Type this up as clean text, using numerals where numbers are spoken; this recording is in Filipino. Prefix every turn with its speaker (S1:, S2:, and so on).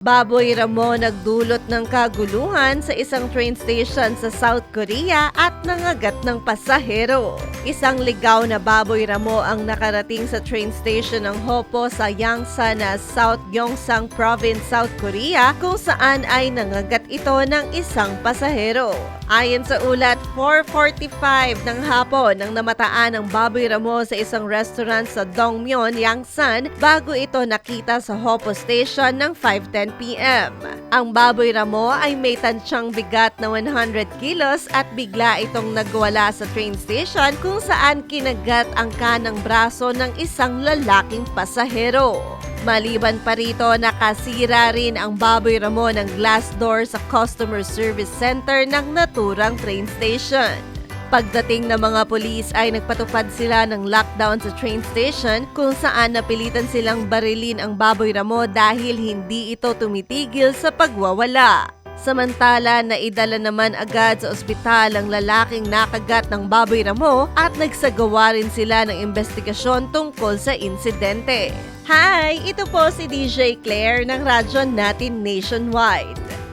S1: Baboy Ramo nagdulot ng kaguluhan sa isang train station sa South Korea at nangagat ng pasahero. Isang ligaw na baboy ramo ang nakarating sa train station ng Hopo sa Yangsan, South Gyeongsang Province, South Korea, kung saan ay nangagat ito ng isang pasahero. Ayon sa ulat, 4:45 ng hapon nang namataan ang baboy ramo sa isang restaurant sa Dongmyeon, Yangsan bago ito nakita sa Hopo Station ng 5:10 p.m. Ang baboy ramo ay may tansyang bigat na 100 kilos at bigla itong nagwala sa train station kung saan kinagat ang kanang braso ng isang lalaking pasahero. Maliban pa rito, nakasira rin ang baboy ramo ng glass door sa customer service center ng naturang train station. Pagdating ng mga pulis ay nagpatupad sila ng lockdown sa train station kung saan napilitan silang barilin ang baboy ramo dahil hindi ito tumitigil sa pagwawala. Samantala, naidala naman agad sa ospital ang lalaking nakagat ng baboy ramo at nagsagawa rin sila ng investigasyon tungkol sa insidente. Hi! Ito po si DJ Claire ng radyo natin nationwide.